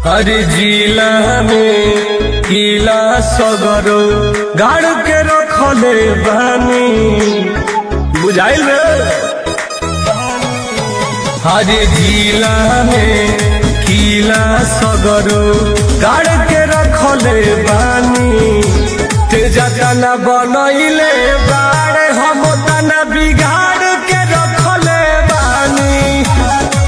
हर जिला में किला सगरो गाड़ के रखले बानी बुझाइल रे। हर जिला में किला सगरो गाड़ के रखले बानी तेजा तना बनइले बाड़े हम तना बिगाड़ के रखले बानी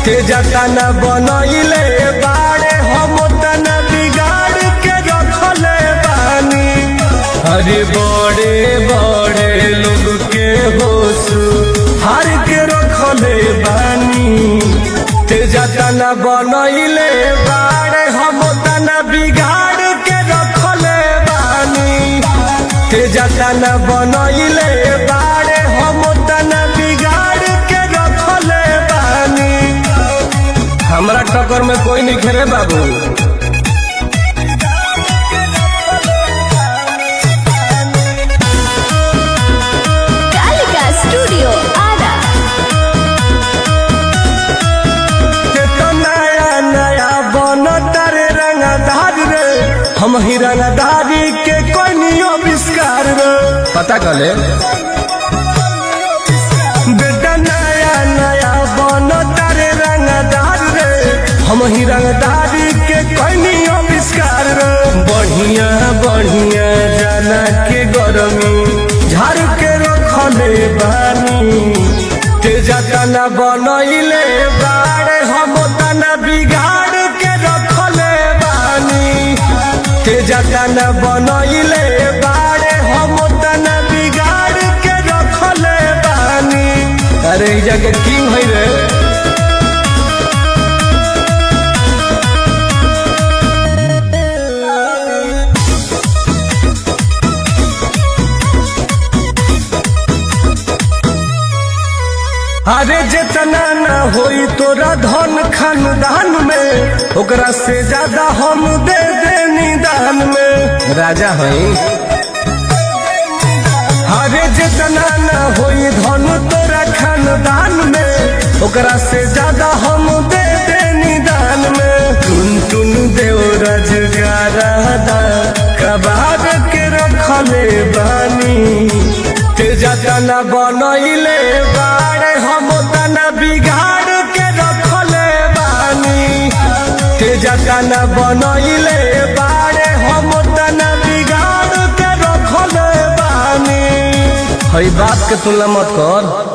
तेजा तना बनइले बाड़े हम तना बिगाड़ के रखले बानी। अरे बड़े बड़े लोग के होश हार के रखले बानी तेजा तना बनइले बाड़े हम तना बिगाड़ के रखले बानी तेजा तना बनइले बाड़े हम तना बिगाड़ के रखले बानी। हमरा टक्कर में कोई नहीं खेरे बाबू। कालिका स्टूडियो आरा। तो नया नया बनता रे रंगदार रे हम ही रंगदारी के कोई नहीं आविष्कार रे पता कले बेटा नया नया बनता रे रंगदार रे हम ही रंगदारी के कोई नहीं आविष्कार रे। बढ़िया बढ़िया जाना के गरमी झाड़ के रखले बानी तेजा तना बनइले बाड़े हम तना बिगाड़ के रखले बानी तेजा तना बनइले बाड़े हम तना बिगाड़ के रखले बानी। अरे ई जगह किंग है रे। अरे जितना ना होई तोरा धन खानदान में ओकरा से ज्यादा हम दे दे निदान में राजा हई। अरे जितना ना होई धन तोरा खानदान में ओकरा से ज्यादा हम दे दे निदान में। टुन टुन देव रजगारा कबार के रखले बानी तेजा तना बनइले बाड़े हम तना बिगाड़ के रखले बानी तेजा तना बनइले बाड़े हम तना बिगाड़ के रखले बानी। हई बात के तुलना मत कर।